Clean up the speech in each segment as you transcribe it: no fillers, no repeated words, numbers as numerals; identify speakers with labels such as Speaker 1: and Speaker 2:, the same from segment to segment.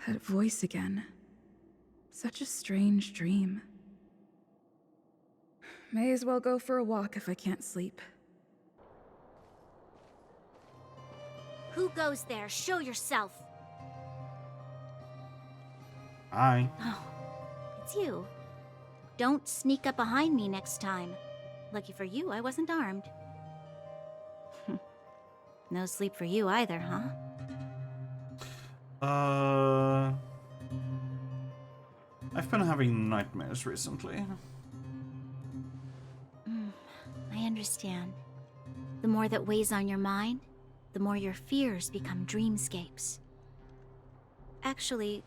Speaker 1: That voice again. Such a strange dream. May as well go for a walk if I can't sleep.
Speaker 2: Who goes there? Show yourself!
Speaker 3: Hi.
Speaker 2: Oh, it's you. Don't sneak up behind me next time. Lucky for you, I wasn't armed. No sleep for you either, huh?
Speaker 3: I've been having nightmares recently.
Speaker 2: I understand. The more that weighs on your mind, the more your fears become dreamscapes. Actually,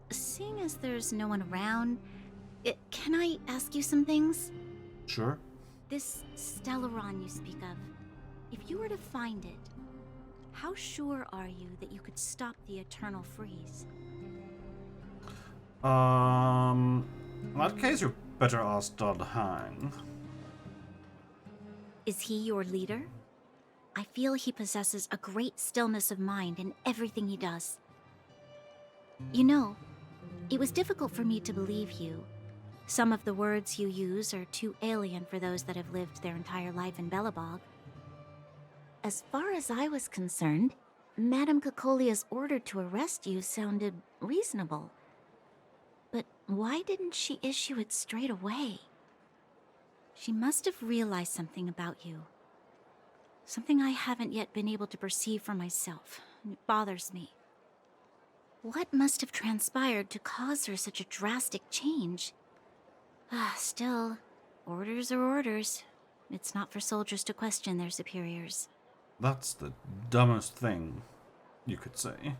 Speaker 2: seeing as there's no one around, can I ask you some things?
Speaker 3: Sure.
Speaker 2: This Stellaron you speak of, if you were to find it, how sure are you that you could stop the eternal freeze?
Speaker 3: In that case, you better ask Hang.
Speaker 2: Is he your leader? I feel he possesses a great stillness of mind in everything he does. You know, it was difficult for me to believe you. Some of the words you use are too alien for those that have lived their entire life in Belobog. As far as I was concerned, Madame Cocolia's order to arrest you sounded reasonable. But why didn't she issue it straight away? She must have realized something about you. Something I haven't yet been able to perceive for myself. It bothers me. What must have transpired to cause her such a drastic change? Still, orders are orders. It's not for soldiers to question their superiors.
Speaker 3: That's the dumbest thing you could say.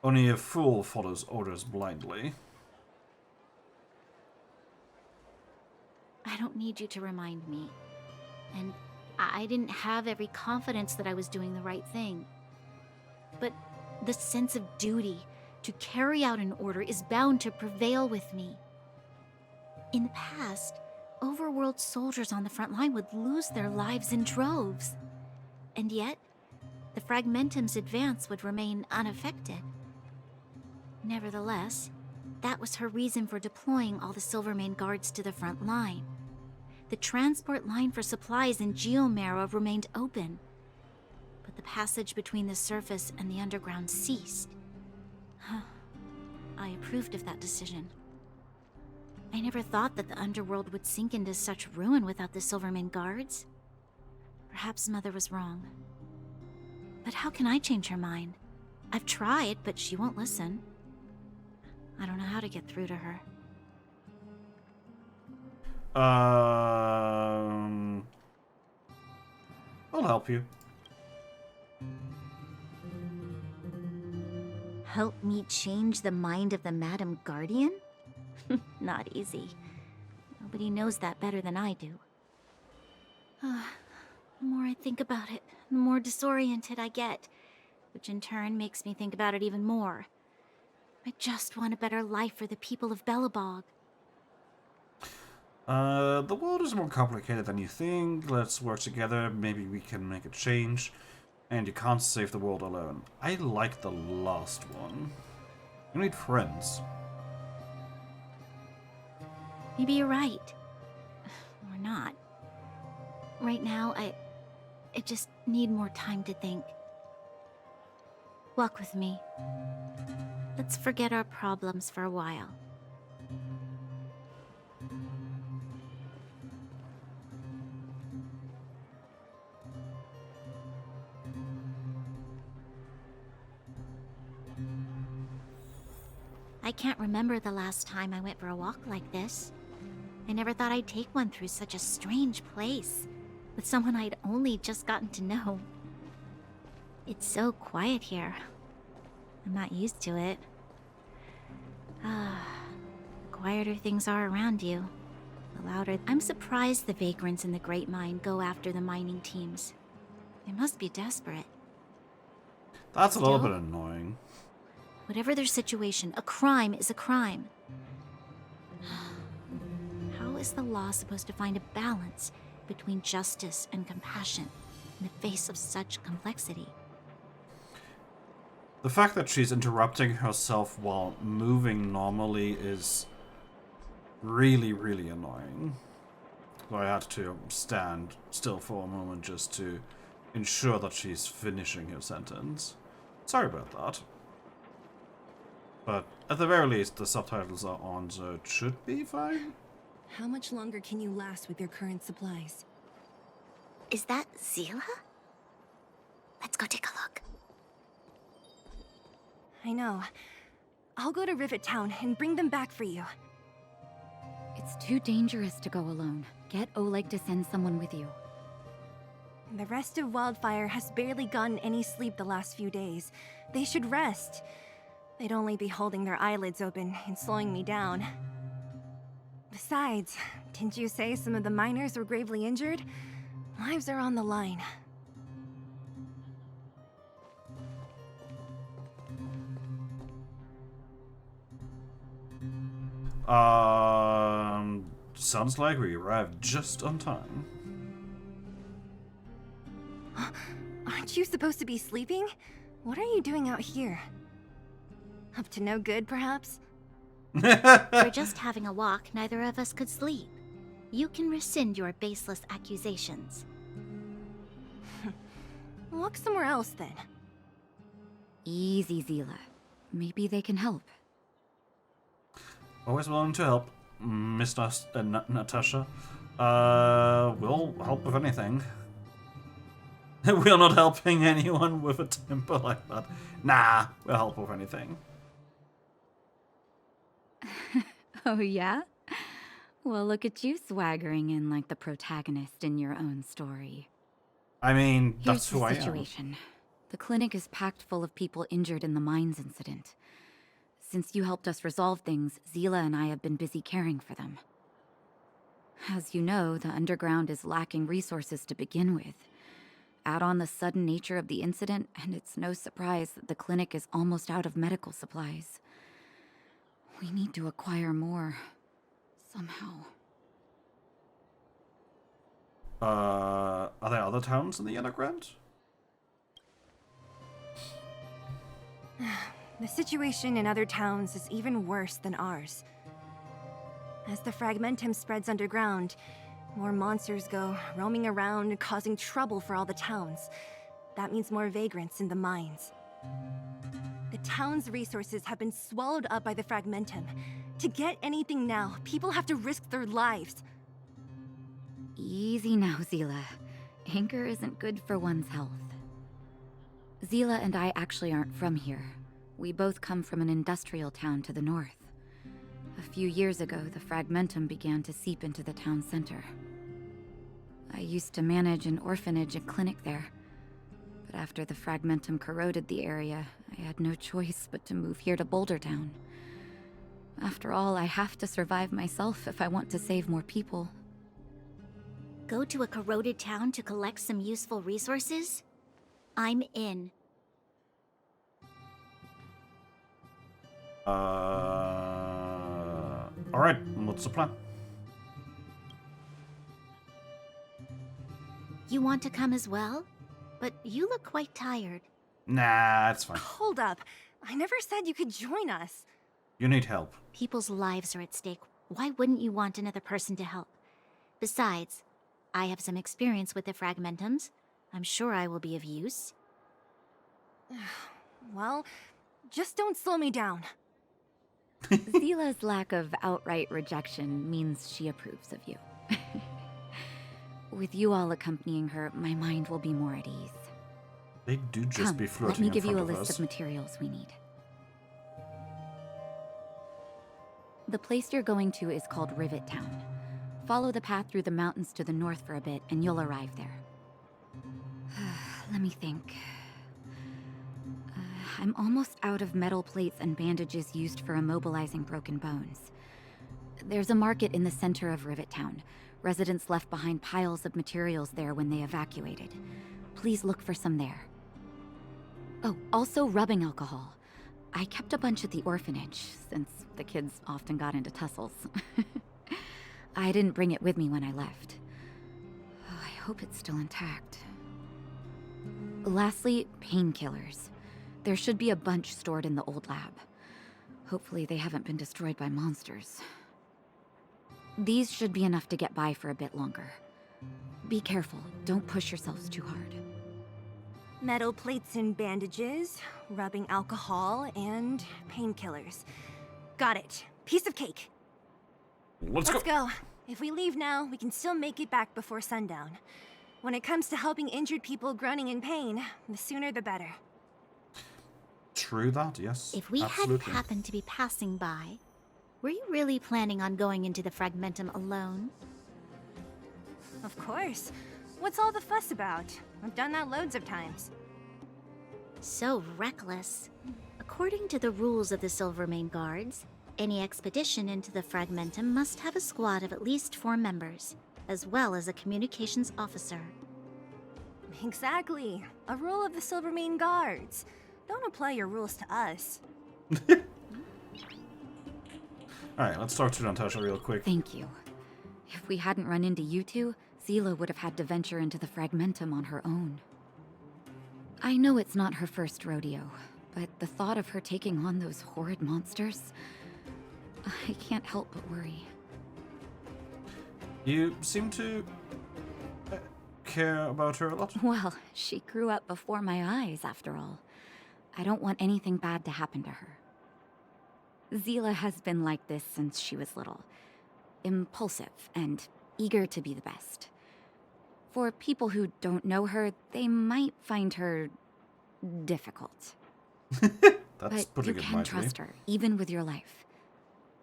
Speaker 3: Only a fool follows orders blindly.
Speaker 2: I don't need you to remind me. And I didn't have every confidence that I was doing the right thing. But the sense of duty to carry out an order is bound to prevail with me. In the past, overworld soldiers on the front line would lose their lives in droves. And yet, the Fragmentum's advance would remain unaffected. Nevertheless, that was her reason for deploying all the Silvermane guards to the front line. The transport line for supplies in Geomera remained open, but the passage between the surface and the underground ceased. I approved of that decision. I never thought that the underworld would sink into such ruin without the Silvermane guards. Perhaps Mother was wrong. But how can I change her mind? I've tried, but she won't listen. I don't know how to get through to her.
Speaker 3: I'll help you.
Speaker 2: Help me change the mind of the Madam Guardian? Not easy. Nobody knows that better than I do. The more I think about it, the more disoriented I get, which in turn makes me think about it even more. I just want a better life for the people of Belobog.
Speaker 3: The world is more complicated than you think. Let's work together. Maybe we can make a change. And you can't save the world alone. I like the last one. You need friends.
Speaker 2: Maybe you're right. Or not. Right now, I just need more time to think. Walk with me. Let's forget our problems for a while. I can't remember the last time I went for a walk like this. I never thought I'd take one through such a strange place, with someone I'd only just gotten to know. It's so quiet here. I'm not used to it. The quieter things are around you, the louder. I'm surprised the vagrants in the Great Mine go after the mining teams. They must be desperate.
Speaker 3: That's a little bit annoying.
Speaker 2: Whatever their situation, a crime is a crime. How is the law supposed to find a balance between justice and compassion in the face of such complexity?
Speaker 3: The fact that she's interrupting herself while moving normally is really, really annoying. So I had to stand still for a moment just to ensure that she's finishing her sentence. Sorry about that. But at the very least, the subtitles are on, so it should be fine.
Speaker 4: How much longer can you last with your current supplies?
Speaker 2: Is that Zila? Let's go take a look.
Speaker 4: I know. I'll go to Rivet Town and bring them back for you.
Speaker 5: It's too dangerous to go alone. Get Oleg to send someone with you.
Speaker 4: The rest of Wildfire has barely gotten any sleep the last few days. They should rest. They'd only be holding their eyelids open and slowing me down. Besides, didn't you say some of the miners were gravely injured? Lives are on the line.
Speaker 3: Sounds like we arrived just on time.
Speaker 4: Aren't you supposed to be sleeping? What are you doing out here? Up to no good, perhaps?
Speaker 2: We're just having a walk, neither of us could sleep. You can rescind your baseless accusations.
Speaker 4: Walk somewhere else, then.
Speaker 5: Easy, Zila. Maybe they can help.
Speaker 3: Always willing to help, Miss Natasha. We'll help with anything. We're not helping anyone with a temper like that. Nah, we'll help with anything.
Speaker 5: Oh, yeah? Well, look at you swaggering in like the protagonist in your own story.
Speaker 3: I mean, that's
Speaker 5: Here's
Speaker 3: who
Speaker 5: the
Speaker 3: I am.
Speaker 5: situation. The clinic is packed full of people injured in the mines incident. Since you helped us resolve things, Zila and I have been busy caring for them. As you know, the underground is lacking resources to begin with. Add on the sudden nature of the incident, and it's no surprise that the clinic is almost out of medical supplies. We need to acquire more. Somehow.
Speaker 3: Are there other towns in the underground?
Speaker 4: The situation in other towns is even worse than ours. As the fragmentum spreads underground, more monsters go roaming around, causing trouble for all the towns. That means more vagrants in the mines. The town's resources have been swallowed up by the fragmentum. To get anything now, people have to risk their lives.
Speaker 5: Easy now, Zila. Anger isn't good for one's health. Zila and I actually aren't from here. We both come from an industrial town to the north. A few years ago, the fragmentum began to seep into the town center. I used to manage an orphanage and clinic there. But after the fragmentum corroded the area, I had no choice but to move here to Boulder Town. After all, I have to survive myself if I want to save more people.
Speaker 2: Go to a corroded town to collect some useful resources? I'm in.
Speaker 3: Alright, what's the plan?
Speaker 2: You want to come as well? But you look quite tired.
Speaker 3: Nah, it's fine.
Speaker 4: Hold up. I never said you could join us.
Speaker 3: You need help.
Speaker 2: People's lives are at stake. Why wouldn't you want another person to help? Besides, I have some experience with the fragmentums. I'm sure I will be of use.
Speaker 4: Well, just don't slow me down.
Speaker 5: Zila's lack of outright rejection means she approves of you. With you all accompanying her, my mind will be more at ease.
Speaker 3: They do just
Speaker 5: Come,
Speaker 3: be flirting
Speaker 5: let me
Speaker 3: in
Speaker 5: give you
Speaker 3: front
Speaker 5: a
Speaker 3: of
Speaker 5: list
Speaker 3: us.
Speaker 5: of materials we need. The place you're going to is called Rivet Town. Follow the path through the mountains to the north for a bit, and you'll arrive there. Let me think. I'm almost out of metal plates and bandages used for immobilizing broken bones. There's a market in the center of Rivet Town. Residents left behind piles of materials there when they evacuated. Please look for some there. Oh, also rubbing alcohol. I kept a bunch at the orphanage, since the kids often got into tussles. I didn't bring it with me when I left. Oh, I hope it's still intact. Lastly, painkillers. There should be a bunch stored in the old lab. Hopefully they haven't been destroyed by monsters. These should be enough to get by for a bit longer. Be careful, don't push yourselves too hard.
Speaker 4: Metal plates and bandages, rubbing alcohol, and painkillers. Got it. Piece of cake.
Speaker 3: Let's
Speaker 4: Let's
Speaker 3: go.
Speaker 4: go. If we leave now, we can still make it back before sundown. When it comes to helping injured people groaning in pain, the sooner the better.
Speaker 3: True that, yes.
Speaker 2: If we
Speaker 3: absolutely.
Speaker 2: hadn't happened to be passing by, were you really planning on going into the Fragmentum alone?
Speaker 4: Of course. What's all the fuss about? I've done that loads of times.
Speaker 2: So reckless. According to the rules of the Silvermane Guards, any expedition into the Fragmentum must have a squad of at least 4 members, as well as a communications officer.
Speaker 4: Exactly. A rule of the Silvermane Guards. Don't apply your rules to us.
Speaker 3: Alright, let's talk to Natasha real quick.
Speaker 5: Thank you. If we hadn't run into you two, Zila would have had to venture into the Fragmentum on her own. I know it's not her first rodeo, but the thought of her taking on those horrid monsters, I can't help but worry.
Speaker 3: You seem to care about her a lot.
Speaker 5: Well, she grew up before my eyes, after all. I don't want anything bad to happen to her. Zila has been like this since she was little. Impulsive and eager to be the best. For people who don't know her, they might find her difficult.
Speaker 3: That's
Speaker 5: But
Speaker 3: putting
Speaker 5: you
Speaker 3: it
Speaker 5: can
Speaker 3: mildly.
Speaker 5: trust her, even with your life.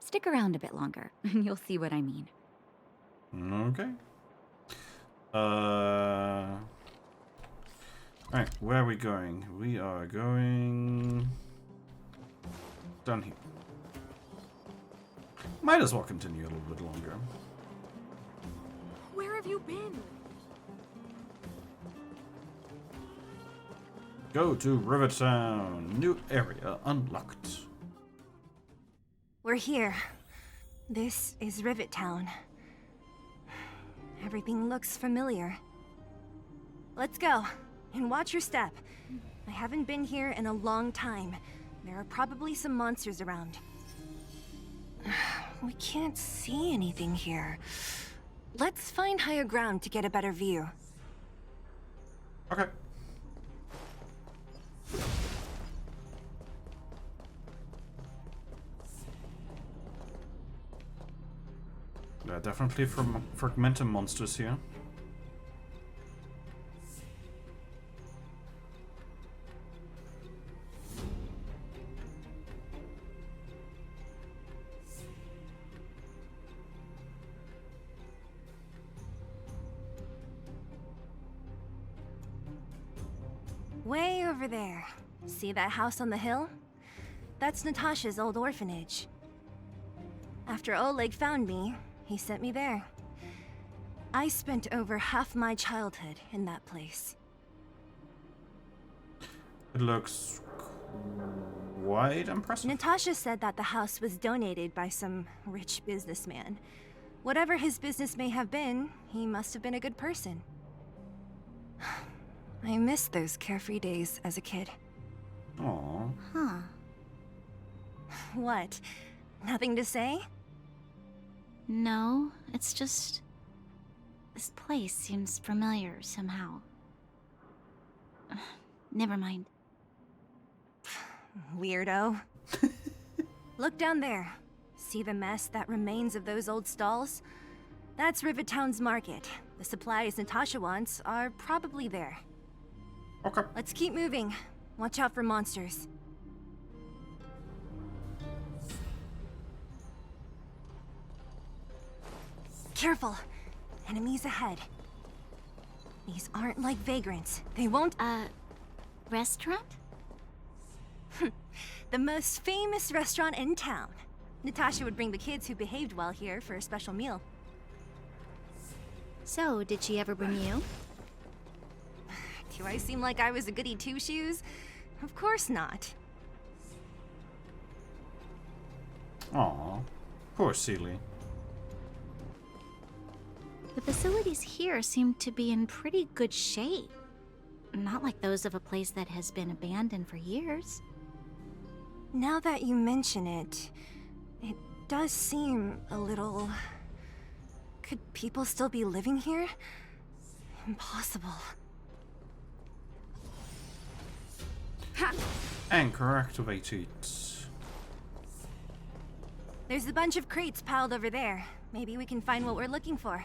Speaker 5: Stick around a bit longer, and you'll see what I mean.
Speaker 3: Okay. Alright, where are we going? We are going down here. Might as well continue a little bit longer.
Speaker 4: Where have you been?
Speaker 3: Go to Rivertown. New area unlocked.
Speaker 4: We're here. This is Rivet Town. Everything looks familiar. Let's go, and watch your step. I haven't been here in a long time. There are probably some monsters around. We can't see anything here. Let's find higher ground to get a better view.
Speaker 3: Okay. There are definitely fragmentum monsters here.
Speaker 4: Way over there. See that house on the hill? That's Natasha's old orphanage. After Oleg found me, he sent me there. I spent over half my childhood in that place.
Speaker 3: It looks quite impressive.
Speaker 4: Natasha said that the house was donated by some rich businessman. Whatever his business may have been, he must have been a good person. I miss those carefree days as a kid.
Speaker 3: Aww.
Speaker 2: Huh.
Speaker 4: What? Nothing to say?
Speaker 2: No, it's just... this place seems familiar somehow. Never mind.
Speaker 4: Weirdo. Look down there. See the mess that remains of those old stalls? That's Rivet Town's market. The supplies Natasha wants are probably there.
Speaker 3: Okay.
Speaker 4: Let's keep moving. Watch out for monsters. Careful. Enemies ahead. These aren't like vagrants. They won't...
Speaker 2: Restaurant?
Speaker 4: The most famous restaurant in town. Natasha would bring the kids who behaved well here for a special meal.
Speaker 2: So, did she ever bring you?
Speaker 4: Do I seem like I was a goody two-shoes? Of course not.
Speaker 3: Aw. Poor Seely.
Speaker 2: The facilities here seem to be in pretty good shape. Not like those of a place that has been abandoned for years.
Speaker 4: Now that you mention it, it does seem a little... Could people still be living here? Impossible.
Speaker 3: Anchor activated.
Speaker 4: There's a bunch of crates piled over there. Maybe we can find what we're looking for.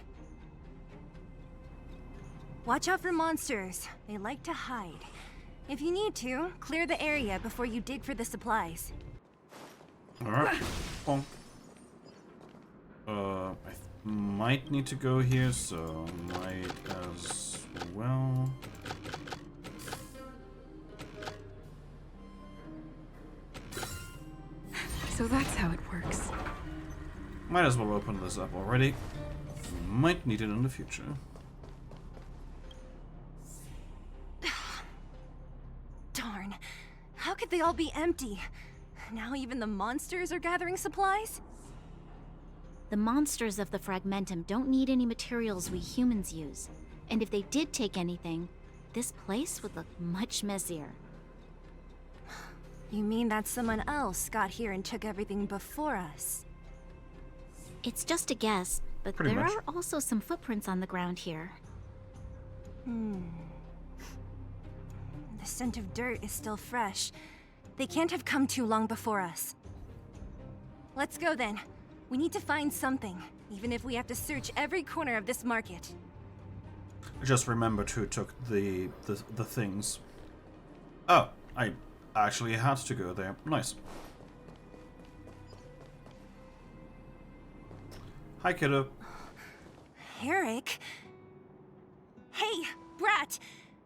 Speaker 4: Watch out for monsters. They like to hide. If you need to, clear the area before you dig for the supplies.
Speaker 3: Alright. Bonk. I might need to go here, so might as well.
Speaker 1: So that's how it works.
Speaker 3: Might as well open this up already. Might need it in the future.
Speaker 4: Darn. How could they all be empty? Now even the monsters are gathering supplies?
Speaker 2: The monsters of the Fragmentum don't need any materials we humans use. And if they did take anything, this place would look much messier.
Speaker 4: You mean that someone else got here and took everything before us?
Speaker 2: It's just a guess, but
Speaker 3: Pretty
Speaker 2: there
Speaker 3: much.
Speaker 2: are also some footprints on the ground here.
Speaker 4: The scent of dirt is still fresh. They can't have come too long before us. Let's go then. We need to find something, even if we have to search every corner of this market.
Speaker 3: Just remembered who took the things. Oh, I actually had to go there. Nice. Hi, kiddo.
Speaker 4: Eric? Hey, Brat!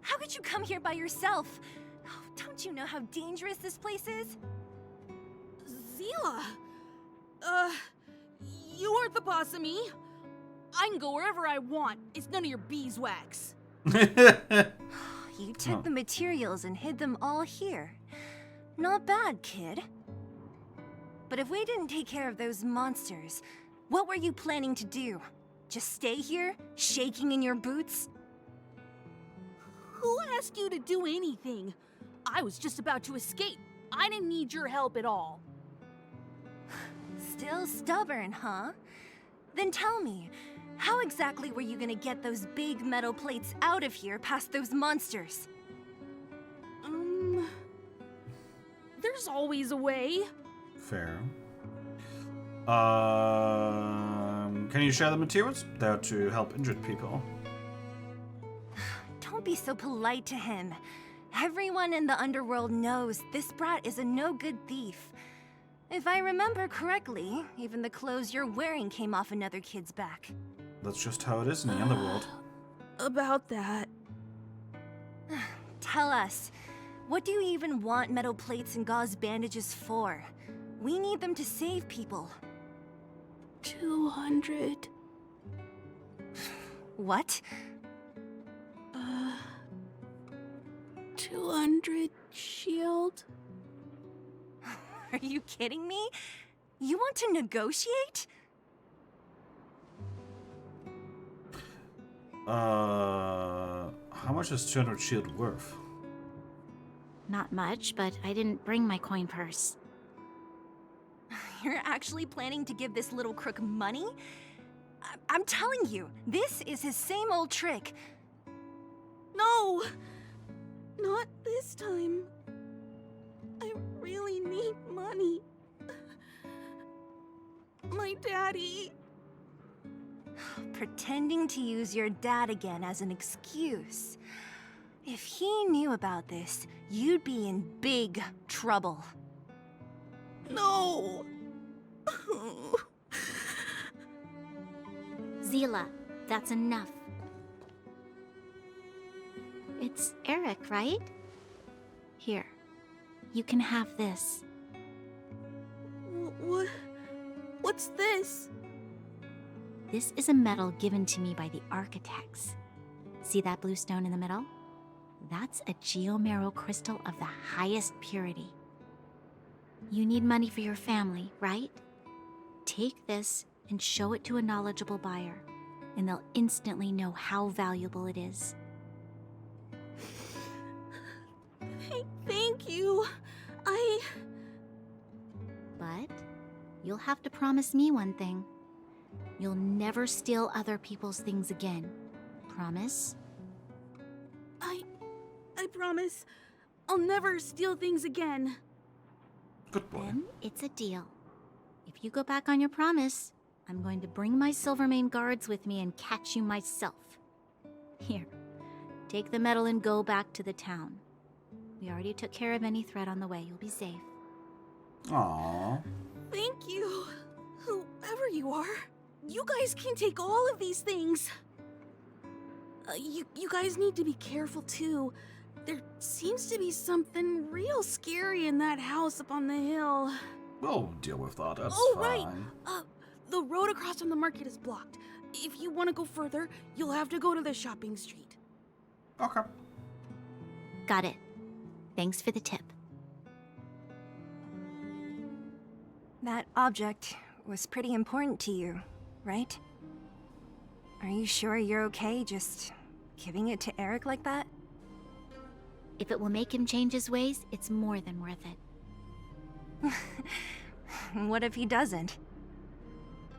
Speaker 4: How could you come here by yourself? Oh, don't you know how dangerous this place is?
Speaker 6: Zila! You aren't the boss of me. I can go wherever I want. It's none of your beeswax.
Speaker 4: You took the materials and hid them all here. Not bad, kid. But if we didn't take care of those monsters, what were you planning to do? Just stay here, shaking in your boots?
Speaker 6: Who asked you to do anything? I was just about to escape. I didn't need your help at all.
Speaker 4: Still stubborn, huh? Then tell me, how exactly were you gonna get those big metal plates out of here past those monsters?
Speaker 6: There's always a way.
Speaker 3: Fair. Can you share the materials? They're to help injured people.
Speaker 4: Don't be so polite to him. Everyone in the underworld knows this brat is a no-good thief. If I remember correctly, even the clothes you're wearing came off another kid's back.
Speaker 3: That's just how it is in the underworld.
Speaker 6: About that.
Speaker 4: Tell us, what do you even want metal plates and gauze bandages for? We need them to save people.
Speaker 6: 200.
Speaker 4: What?
Speaker 6: 200 shield.
Speaker 4: Are you kidding me? You want to negotiate?
Speaker 3: How much is 200 shield worth?
Speaker 2: Not much, but I didn't bring my coin purse.
Speaker 4: You're actually planning to give this little crook money? I'm telling you, this is his same old trick.
Speaker 6: No! Not this time. I really need money. My daddy.
Speaker 4: Pretending to use your dad again as an excuse. If he knew about this, you'd be in big trouble.
Speaker 6: No!
Speaker 2: Zila, that's enough. It's Eric, right? Here, you can have this.
Speaker 6: What's this?
Speaker 2: This is a medal given to me by the architects. See that blue stone in the middle? That's a geomarrow crystal of the highest purity. You need money for your family, right? Take this and show it to a knowledgeable buyer, and they'll instantly know how valuable it is.
Speaker 6: you.
Speaker 2: But you'll have to promise me one thing. You'll never steal other people's things again. Promise?
Speaker 6: I promise. I'll never steal things again.
Speaker 3: Good boy.
Speaker 2: Then it's a deal. If you go back on your promise, I'm going to bring my Silvermane guards with me and catch you myself. Here, take the medal and go back to the town. We already took care of any threat on the way. You'll be safe.
Speaker 3: Aww.
Speaker 6: Thank you. Whoever you are, you guys can take all of these things. You guys need to be careful too. There seems to be something real scary in that house up on the hill.
Speaker 3: We'll deal with that. That's
Speaker 6: Oh,
Speaker 3: fine.
Speaker 6: right. The road across from the market is blocked. If you want to go further, you'll have to go to the shopping street.
Speaker 3: Okay.
Speaker 2: Got it. Thanks for the tip.
Speaker 4: That object was pretty important to you, right? Are you sure you're okay just giving it to Eric like that?
Speaker 2: If it will make him change his ways, it's more than worth it.
Speaker 4: What if he doesn't?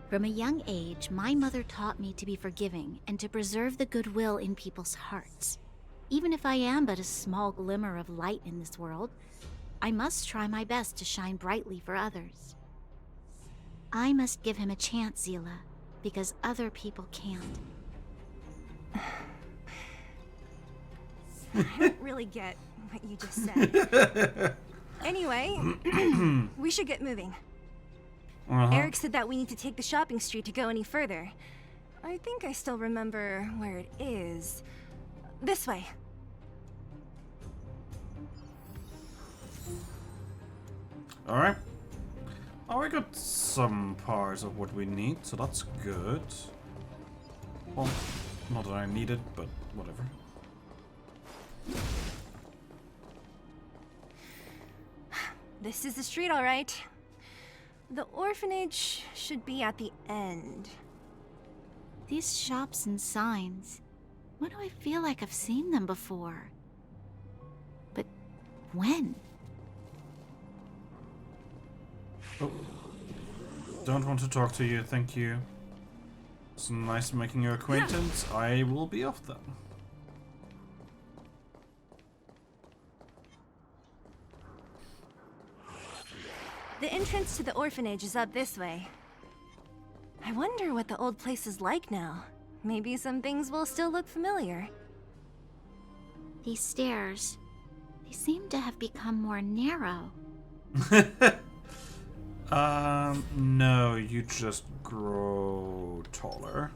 Speaker 2: From a young age, my mother taught me to be forgiving and to preserve the goodwill in people's hearts. Even if I am but a small glimmer of light in this world, I must try my best to shine brightly for others. I must give him a chance, Zila, because other people can't.
Speaker 4: I don't really get what you just said. Anyway, we should get moving. Eric said that we need to take the shopping street to go any further. I think I still remember where it is. This way.
Speaker 3: Alright. Oh, we got some parts of what we need, so that's good. Well, not that I need it, but whatever.
Speaker 4: This is the street, all right. The orphanage should be at the end.
Speaker 2: These shops and signs, why do I feel like I've seen them before? But when?
Speaker 3: Oh. Don't want to talk to you, thank you. It's nice making your acquaintance. I will be off then.
Speaker 4: The entrance to the orphanage is up this way. I wonder what the old place is like now. Maybe some things will still look familiar.
Speaker 2: These stairs, they seem to have become more narrow.
Speaker 3: No, you just grow taller.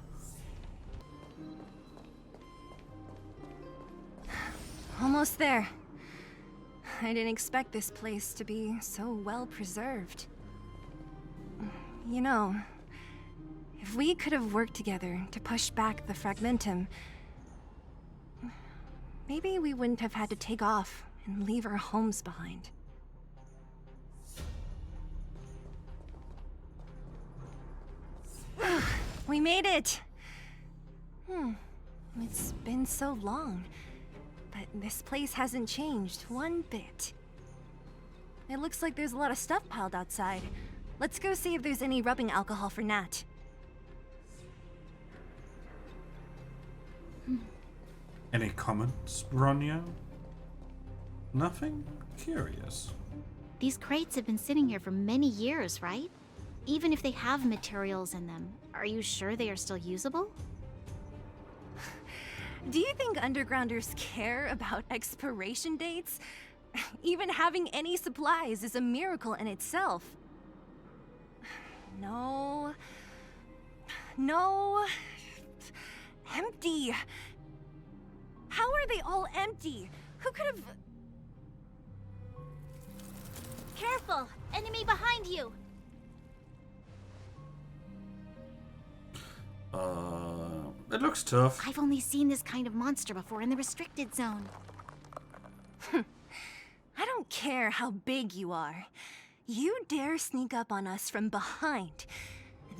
Speaker 4: Almost there. I didn't expect this place to be so well preserved. You know, if we could have worked together to push back the Fragmentum, maybe we wouldn't have had to take off and leave our homes behind. We made it! It's been so long. But this place hasn't changed one bit. It looks like there's a lot of stuff piled outside. Let's go see if there's any rubbing alcohol for Nat.
Speaker 3: Any comments, Bronya? Nothing? Curious.
Speaker 2: These crates have been sitting here for many years, right? Even if they have materials in them, are you sure they are still usable?
Speaker 4: Do you think undergrounders care about expiration dates? Even having any supplies is a miracle in itself. No. No. Empty. How are they all empty? Who could have...
Speaker 2: Careful! Enemy behind you!
Speaker 3: It looks tough.
Speaker 2: I've only seen this kind of monster before in the restricted zone.
Speaker 4: I don't care how big you are. You dare sneak up on us from behind.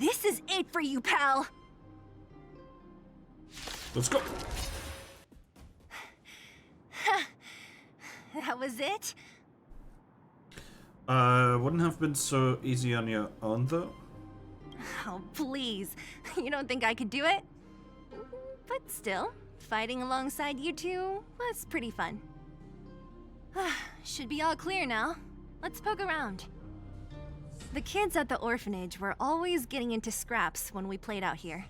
Speaker 4: This is it for you, pal!
Speaker 3: Let's go.
Speaker 4: That was it?
Speaker 3: Wouldn't have been so easy on your own, though.
Speaker 4: Oh, please. You don't think I could do it? But still, fighting alongside you two was pretty fun. Should be all clear now. Let's poke around. The kids at the orphanage were always getting into scraps when we played out here.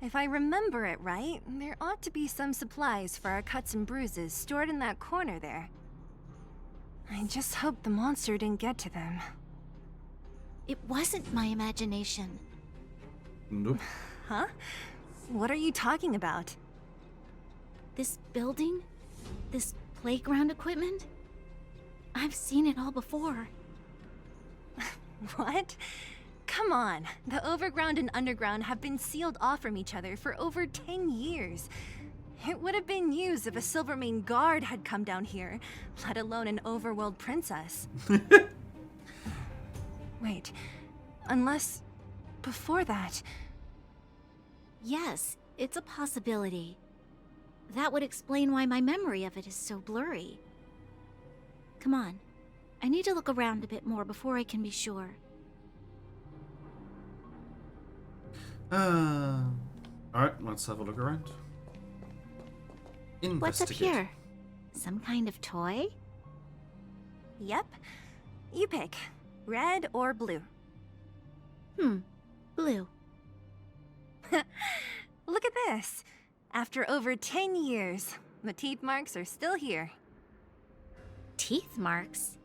Speaker 4: If I remember it right, there ought to be some supplies for our cuts and bruises stored in that corner there. I just hope the monster didn't get to them.
Speaker 2: It wasn't my imagination.
Speaker 3: Nope.
Speaker 4: Huh? What are you talking about?
Speaker 2: This building? This playground equipment? I've seen it all before.
Speaker 4: What? Come on. The overground and underground have been sealed off from each other for over 10 years. It would have been news if a Silvermane guard had come down here, let alone an overworld princess. Wait, unless before that...
Speaker 2: Yes, it's a possibility. That would explain why my memory of it is so blurry. Come on. I need to look around a bit more before I can be sure.
Speaker 3: Alright, let's have a look around.
Speaker 2: What's up
Speaker 3: Investigate.
Speaker 2: here? Some kind of toy?
Speaker 4: Yep. You pick. Red or blue.
Speaker 2: Blue.
Speaker 4: Look at this. After over 10 years, the teeth marks are still here.
Speaker 2: Teeth marks?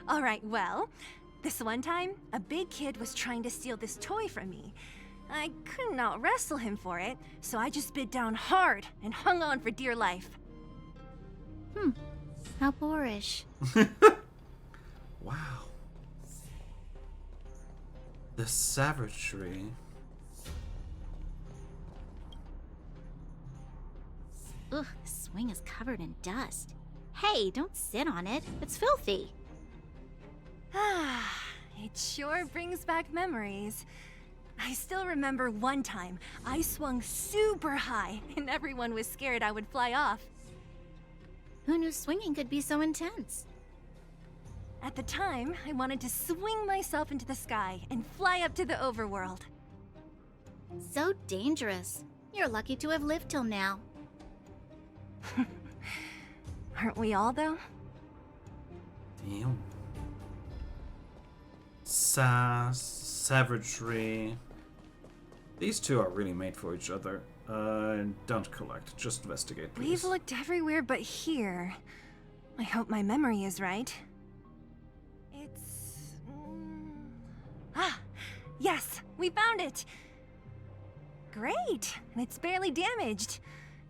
Speaker 4: Alright, well, this one time, a big kid was trying to steal this toy from me. I couldn't out-wrestle him for it, so I just bit down hard and hung on for dear life.
Speaker 2: How boorish.
Speaker 3: Wow. The savagery.
Speaker 2: Ugh, the swing is covered in dust. Hey, don't sit on it. It's filthy.
Speaker 4: Ah, it sure brings back memories. I still remember one time I swung super high and everyone was scared I would fly off.
Speaker 2: Who knew swinging could be so intense?
Speaker 4: At the time, I wanted to swing myself into the sky and fly up to the overworld.
Speaker 2: So dangerous. You're lucky to have lived till now.
Speaker 4: Aren't we all, though?
Speaker 3: Damn. Savagery. These two are really made for each other. Don't collect, just investigate, please.
Speaker 4: We've looked everywhere but here. I hope my memory is right. It's... Ah! Yes! We found it! Great! And it's barely damaged.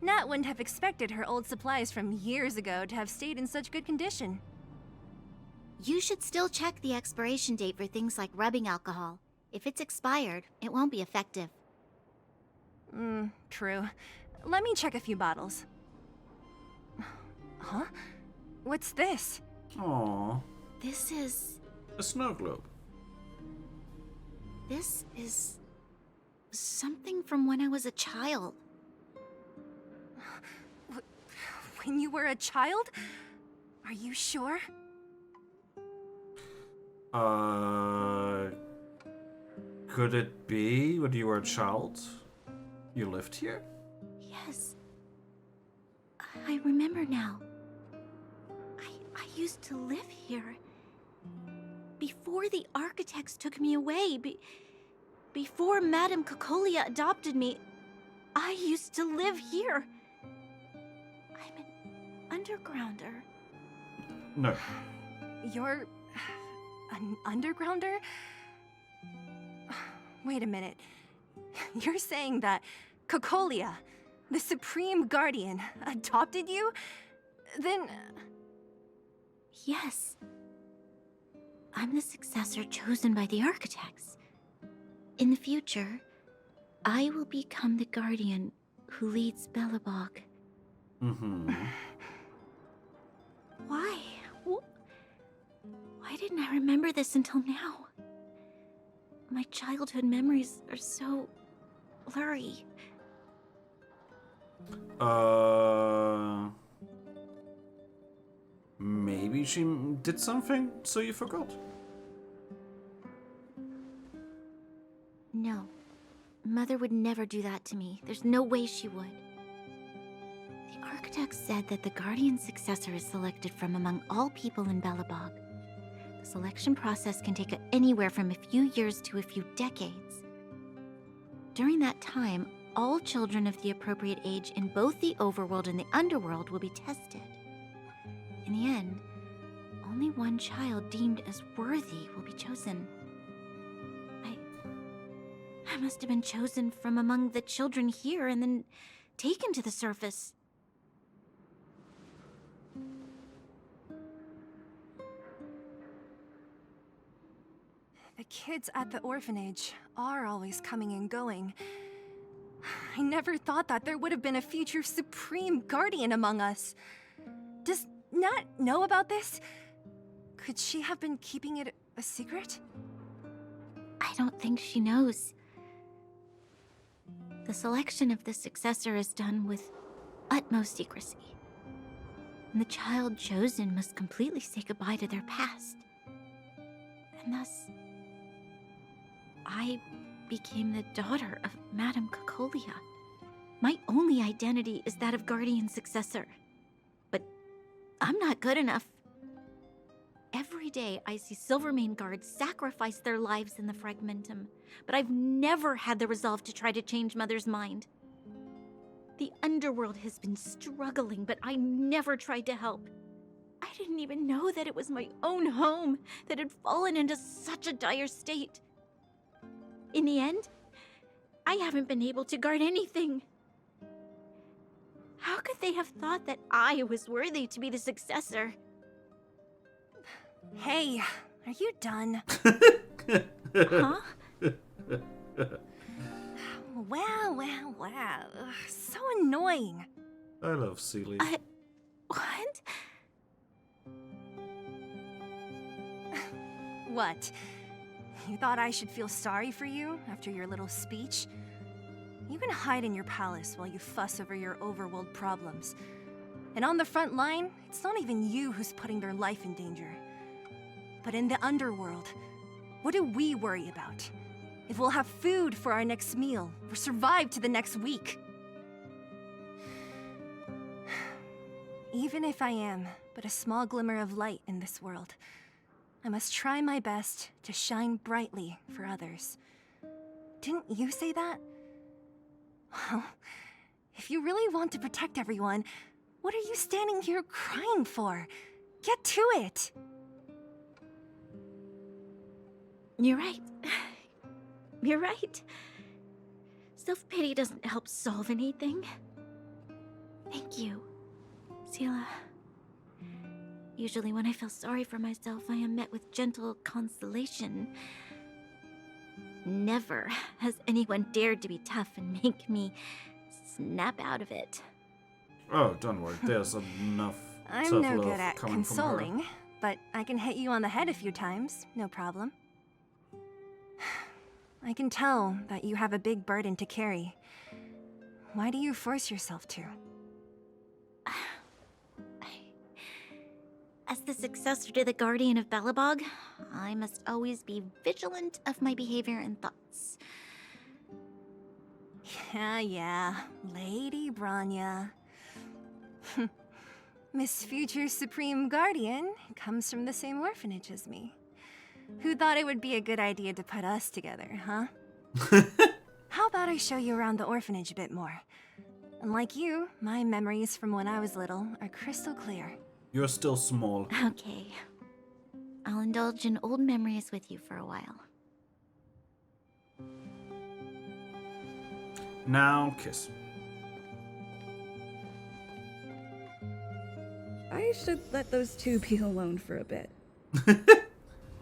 Speaker 4: Nat wouldn't have expected her old supplies from years ago to have stayed in such good condition.
Speaker 2: You should still check the expiration date for things like rubbing alcohol. If it's expired, it won't be effective.
Speaker 4: True. Let me check a few bottles. Huh? What's this?
Speaker 3: Aww.
Speaker 2: This is...
Speaker 3: A snow globe.
Speaker 2: This is... something from when I was a child.
Speaker 4: When you were a child? Are you sure?
Speaker 3: Could it be when you were a child? You lived here?
Speaker 2: Yes. I remember now. I used to live here. Before the architects took me away, before Madame Cocolia adopted me, I used to live here. I'm an undergrounder.
Speaker 3: No.
Speaker 4: You're... an undergrounder? Wait a minute. You're saying that Cocolia, the Supreme Guardian, adopted you? Then...
Speaker 2: Yes. I'm the successor chosen by the architects. In the future, I will become the guardian who leads Belobog.
Speaker 3: Mm-hmm.
Speaker 2: Why? Why didn't I remember this until now? My childhood memories are so blurry.
Speaker 3: Maybe she did something, so you forgot.
Speaker 2: No. Mother would never do that to me. There's no way she would. The architect said that the guardian successor is selected from among all people in Belobog. The selection process can take anywhere from a few years to a few decades. During that time, all children of the appropriate age in both the overworld and the underworld will be tested. In the end, only one child deemed as worthy will be chosen. I must have been chosen from among the children here and then taken to the surface.
Speaker 4: The kids at the orphanage are always coming and going. I never thought that there would have been a future Supreme Guardian among us. Does Nat know about this? Could she have been keeping it a secret?
Speaker 2: I don't think she knows. The selection of the successor is done with utmost secrecy. And the child chosen must completely say goodbye to their past. And thus, I became the daughter of Madame Cocolia. My only identity is that of guardian successor. But I'm not good enough. Every day I see Silvermane guards sacrifice their lives in the Fragmentum, but I've never had the resolve to try to change Mother's mind. The underworld has been struggling, but I never tried to help. I didn't even know that it was my own home that had fallen into such a dire state. In the end, I haven't been able to guard anything. How could they have thought that I was worthy to be the successor?
Speaker 4: Hey, are you done?
Speaker 2: Huh?
Speaker 4: Wow. Ugh, so annoying.
Speaker 3: I love Seely.
Speaker 2: What?
Speaker 4: What? You thought I should feel sorry for you after your little speech? You can hide in your palace while you fuss over your overworld problems. And on the front line, it's not even you who's putting their life in danger. But in the underworld, what do we worry about? If we'll have food for our next meal, or survive to the next week. Even if I am but a small glimmer of light in this world, I must try my best to shine brightly for others. Didn't you say that? Well, if you really want to protect everyone, what are you standing here crying for? Get to it!
Speaker 2: You're right. You're right. Self-pity doesn't help solve anything. Thank you, Stelle. Usually when I feel sorry for myself, I am met with gentle consolation. Never has anyone dared to be tough and make me snap out of it.
Speaker 3: Oh, don't worry. There's enough
Speaker 4: I'm
Speaker 3: tough
Speaker 4: no
Speaker 3: love
Speaker 4: good at
Speaker 3: coming from her.
Speaker 4: consoling, but I can hit you on the head a few times, no problem. I can tell that you have a big burden to carry. Why do you force yourself to?
Speaker 2: As the successor to the Guardian of Belobog, I must always be vigilant of my behavior and thoughts.
Speaker 4: Yeah, Lady Branya. Miss Future Supreme Guardian comes from the same orphanage as me. Who thought it would be a good idea to put us together, huh? How about I show you around the orphanage a bit more? Unlike you, my memories from when I was little are crystal clear.
Speaker 3: You're still small.
Speaker 2: Okay. I'll indulge in old memories with you for a while.
Speaker 3: Now, kiss.
Speaker 1: I should let those two be alone for a bit.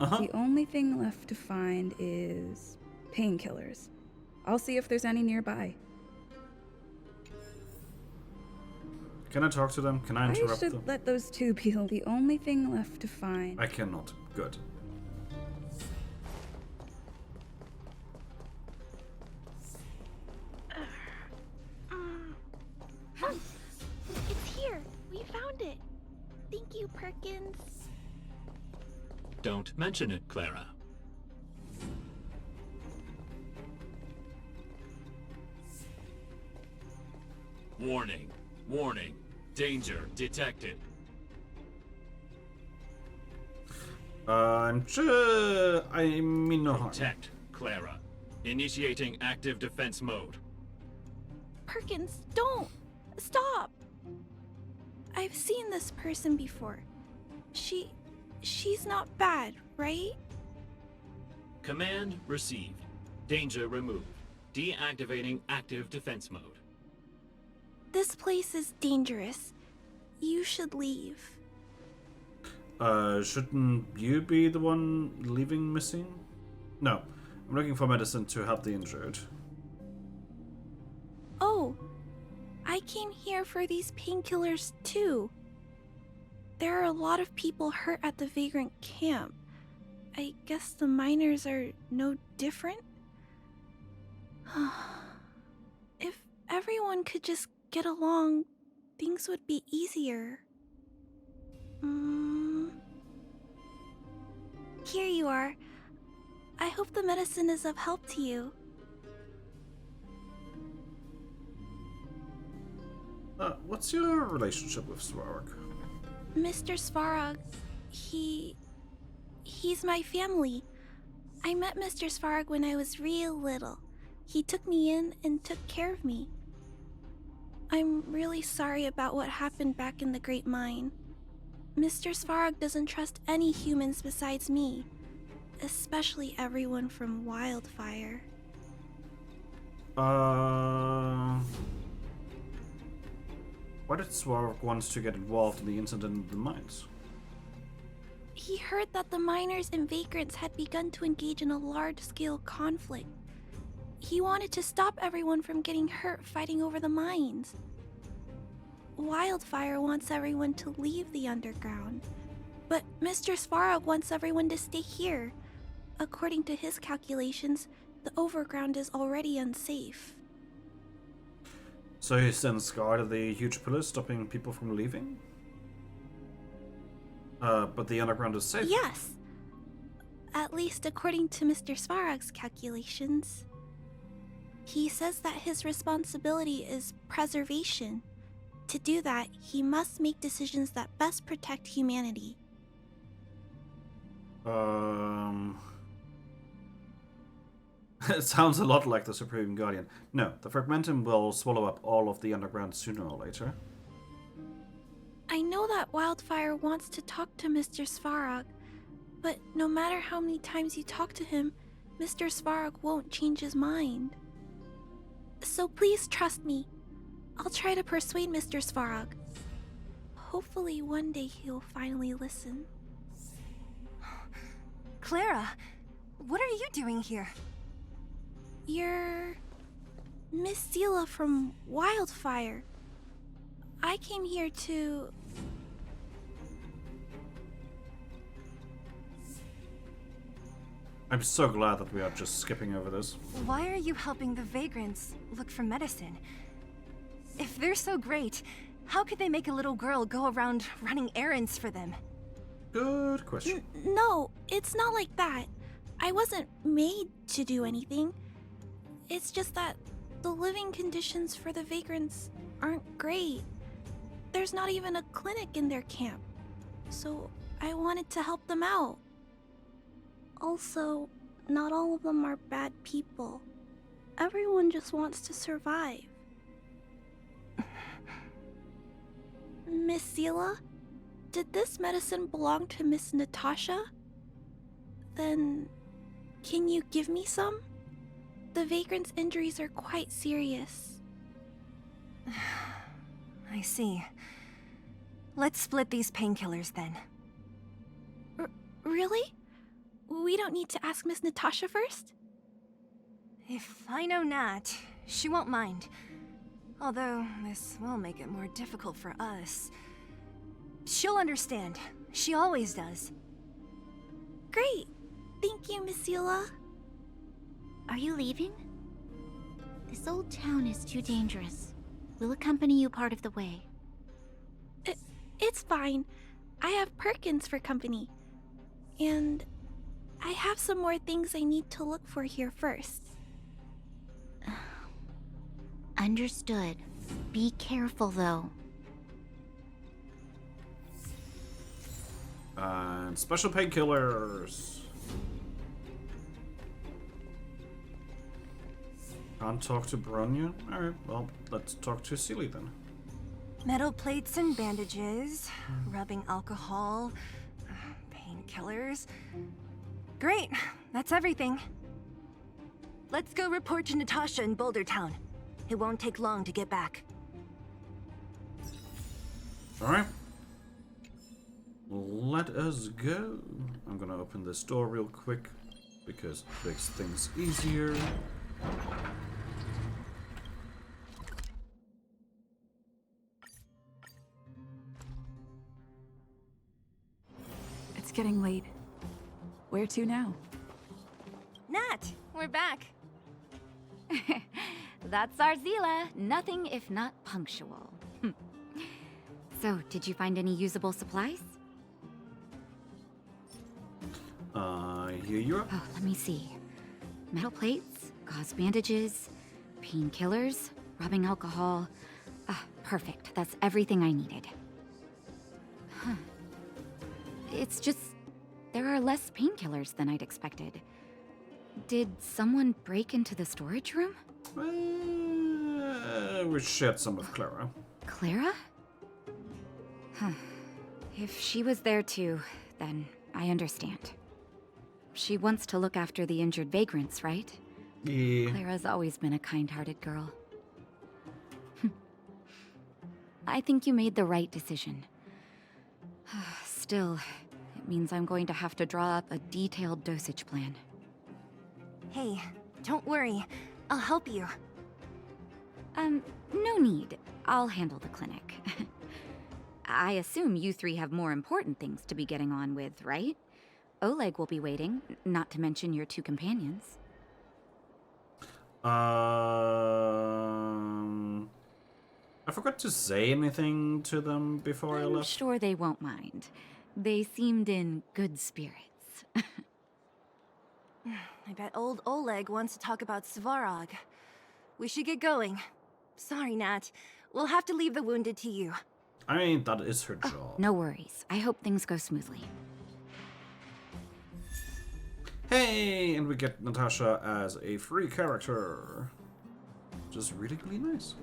Speaker 3: Uh-huh.
Speaker 1: The only thing left to find is painkillers. I'll see if there's any nearby.
Speaker 3: Can I talk to them? Can I
Speaker 1: I
Speaker 3: interrupt
Speaker 1: should
Speaker 3: them?
Speaker 1: let those two be the only thing left to find.
Speaker 3: I cannot. Good.
Speaker 6: It's here. We found it. Thank you, Perkins.
Speaker 7: Don't mention it, Clara. Warning. Warning. Danger detected.
Speaker 3: I'm sure I mean no harm.
Speaker 7: Protect, Clara. Initiating active defense mode.
Speaker 6: Perkins, don't! Stop! I've seen this person before. She's not bad, right?
Speaker 7: Command received. Danger removed. Deactivating active defense mode.
Speaker 6: This place is dangerous. You should leave.
Speaker 3: Shouldn't you be the one leaving missing? No. I'm looking for medicine to help the injured.
Speaker 6: Oh, I came here for these painkillers too. There are a lot of people hurt at the vagrant camp. I guess the miners are no different? If everyone could just get along, things would be easier. Here you are. I hope the medicine is of help to you.
Speaker 3: What's your relationship with Svarog?
Speaker 6: Mr. Svarog, he's my family. I met Mr. Svarog when I was real little. He took me in and took care of me. I'm really sorry about what happened back in the Great Mine. Mr. Svarog doesn't trust any humans besides me, especially everyone from Wildfire.
Speaker 3: Why did Svarog want to get involved in the incident in the mines?
Speaker 6: He heard that the miners and vagrants had begun to engage in a large-scale conflict. He wanted to stop everyone from getting hurt fighting over the mines. Wildfire wants everyone to leave the underground, but Mr. Svarog wants everyone to stay here. According to his calculations, the overground is already unsafe.
Speaker 3: So he sends guard the huge pillars, stopping people from leaving? But the underground is safe?
Speaker 6: Yes. At least according to Mr. Svarog's calculations. He says that his responsibility is preservation. To do that, he must make decisions that best protect humanity.
Speaker 3: It sounds a lot like the Supreme Guardian. No, the Fragmentum will swallow up all of the underground sooner or later.
Speaker 6: I know that Wildfire wants to talk to Mr. Svarog, but no matter how many times you talk to him, Mr. Svarog won't change his mind. So please trust me. I'll try to persuade Mr. Svarog. Hopefully one day he'll finally listen.
Speaker 4: Clara, what are you doing here?
Speaker 6: You're Miss Stelle from Wildfire. I came here to...
Speaker 3: I'm so glad that we are just skipping over this.
Speaker 4: Why are you helping the vagrants look for medicine? If they're so great, how could they make a little girl go around running errands for them?
Speaker 3: Good question.
Speaker 6: No, it's not like that. I wasn't made to do anything. It's just that the living conditions for the vagrants aren't great. There's not even a clinic in their camp. So I wanted to help them out. Also, not all of them are bad people. Everyone just wants to survive. Miss Stelle, did this medicine belong to Miss Natasha? Then, can you give me some? The vagrant's injuries are quite serious.
Speaker 4: I see. Let's split these painkillers then.
Speaker 6: Really? We don't need to ask Miss Natasha first?
Speaker 4: If I know Nat, she won't mind. Although, this will make it more difficult for us. She'll understand. She always does.
Speaker 6: Great! Thank you, Miss Stelle.
Speaker 2: Are you leaving? This old town is too dangerous. We'll accompany you part of the way.
Speaker 6: It's fine. I have Perkins for company. And I have some more things I need to look for here first.
Speaker 2: Understood. Be careful, though.
Speaker 3: And special painkillers. Can't talk to Bronya? Alright, well, let's talk to Seely then.
Speaker 4: Metal plates and bandages, rubbing alcohol, painkillers. Great, that's everything. Let's go report to Natasha in Boulder Town. It won't take long to get back.
Speaker 3: Alright. Let us go. I'm gonna open this door real quick because it makes things easier.
Speaker 1: It's getting late. Where to now?
Speaker 4: Nat, we're back.
Speaker 5: That's our Zila. Nothing if not punctual. So, did you find any usable supplies?
Speaker 3: Here you are.
Speaker 5: Oh, let me see. Metal plates, gauze bandages, painkillers, rubbing alcohol. Ah, perfect. That's everything I needed. Huh. It's just... there are less painkillers than I'd expected. Did someone break into the storage room?
Speaker 3: We shared some with Clara.
Speaker 5: Clara? Huh. If she was there too, then I understand. She wants to look after the injured vagrants, right?
Speaker 3: Yeah.
Speaker 5: Clara's always been a kind-hearted girl. I think you made the right decision. Still, it means I'm going to have to draw up a detailed dosage plan.
Speaker 4: Hey, don't worry. I'll help you.
Speaker 5: No need. I'll handle the clinic. I assume you three have more important things to be getting on with, right? Oleg will be waiting, not to mention your two companions.
Speaker 3: I forgot to say anything to them before I
Speaker 5: I'm
Speaker 3: left.
Speaker 5: sure they won't mind. They seemed in good spirits.
Speaker 4: I bet old Oleg wants to talk about Svarog. We should get going. Sorry, Nat. We'll have to leave the wounded to you.
Speaker 3: I mean, that is her job.
Speaker 5: No worries. I hope things go smoothly.
Speaker 3: Hey, and we get Natasha as a free character. Which is really, really nice.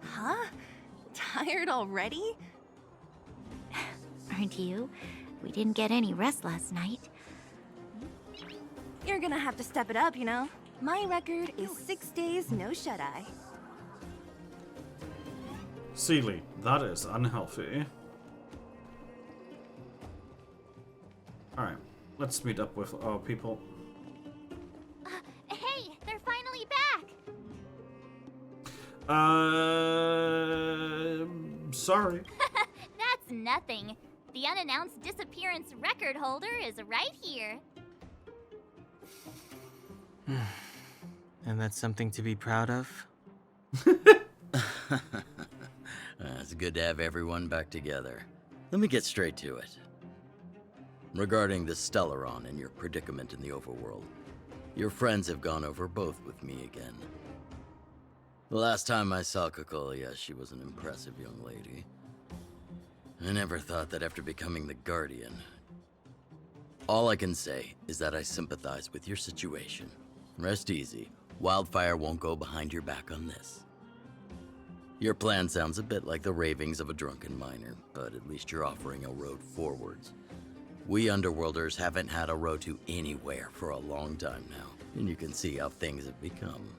Speaker 4: Huh? Tired already?
Speaker 2: Aren't you? We didn't get any rest last night.
Speaker 4: You're gonna have to step it up, you know? My record is 6 days, no shut-eye.
Speaker 3: Seely, that is unhealthy. Alright, let's meet up with our people.
Speaker 2: Hey, they're finally back!
Speaker 3: Sorry.
Speaker 2: That's nothing. The unannounced disappearance record holder is right here.
Speaker 8: And that's something to be proud of?
Speaker 9: It's good to have everyone back together. Let me get straight to it. Regarding the Stellaron and your predicament in the overworld, your friends have gone over both with me again. The last time I saw Kokolia, she was an impressive young lady. I never thought that after becoming the Guardian. All I can say is that I sympathize with your situation. Rest easy. Wildfire won't go behind your back on this. Your plan sounds a bit like the ravings of a drunken miner, but at least you're offering a road forwards. We Underworlders haven't had a road to anywhere for a long time now, and you can see how things have become.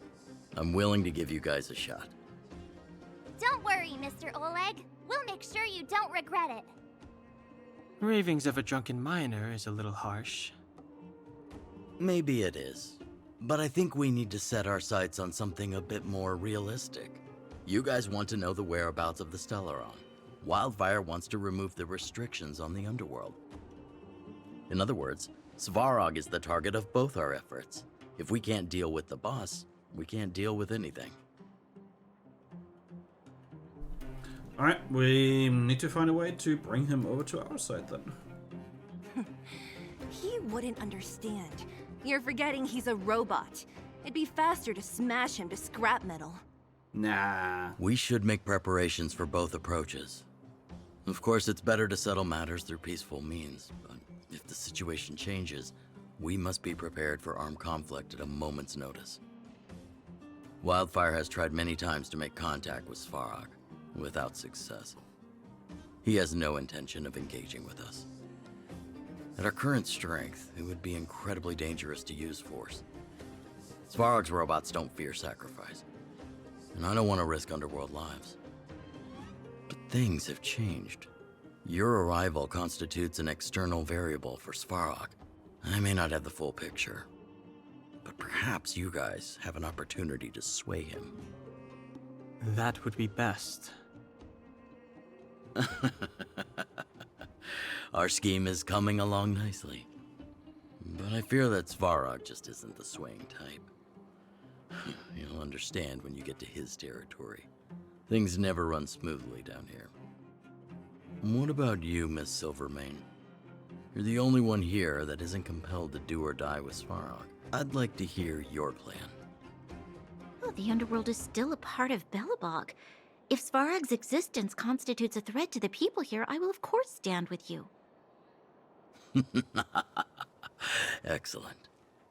Speaker 9: I'm willing to give you guys a shot.
Speaker 2: Don't worry, Mr. Oleg. We'll make sure you don't regret it.
Speaker 8: Ravings of a drunken miner is a little harsh.
Speaker 9: Maybe it is, but I think we need to set our sights on something a bit more realistic. You guys want to know the whereabouts of the Stellaron. Wildfire wants to remove the restrictions on the Underworld. In other words, Svarog is the target of both our efforts. If we can't deal with the boss, we can't deal with anything.
Speaker 3: Alright, we need to find a way to bring him over to our side then.
Speaker 4: He wouldn't understand. You're forgetting he's a robot. It'd be faster to smash him to scrap metal.
Speaker 3: Nah.
Speaker 9: We should make preparations for both approaches. Of course, it's better to settle matters through peaceful means, but if the situation changes, we must be prepared for armed conflict at a moment's notice. Wildfire has tried many times to make contact with Svarog, without success. He has no intention of engaging with us. At our current strength, it would be incredibly dangerous to use force. Svarog's robots don't fear sacrifice, and I don't want to risk underworld lives. But things have changed. Your arrival constitutes an external variable for Svarog. I may not have the full picture, but perhaps you guys have an opportunity to sway him.
Speaker 8: That would be best.
Speaker 9: Our scheme is coming along nicely. But I fear that Svarog just isn't the swaying type. You'll understand when you get to his territory. Things never run smoothly down here. What about you, Miss Silvermane? You're the only one here that isn't compelled to do or die with Svarog. I'd like to hear your plan.
Speaker 2: Oh, the underworld is still a part of Belobog. If Svarog's existence constitutes a threat to the people here, I will of course stand with you.
Speaker 9: Excellent.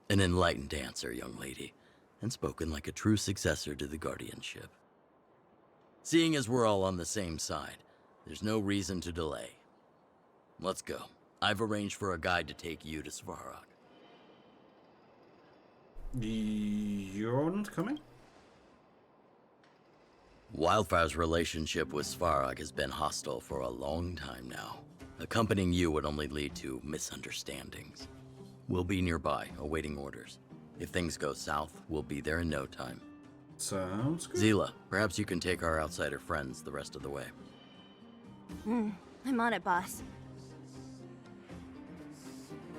Speaker 9: An enlightened answer, young lady, and spoken like a true successor to the guardianship. Seeing as we're all on the same side, there's no reason to delay. Let's go. I've arranged for a guide to take you to Svarog.
Speaker 3: You're not coming?
Speaker 9: Wildfire's relationship with Svarog has been hostile for a long time now. Accompanying you would only lead to misunderstandings. We'll be nearby, awaiting orders. If things go south, we'll be there in no time.
Speaker 3: Sounds good.
Speaker 9: Zila, perhaps you can take our outsider friends the rest of the way.
Speaker 4: I'm on it, boss.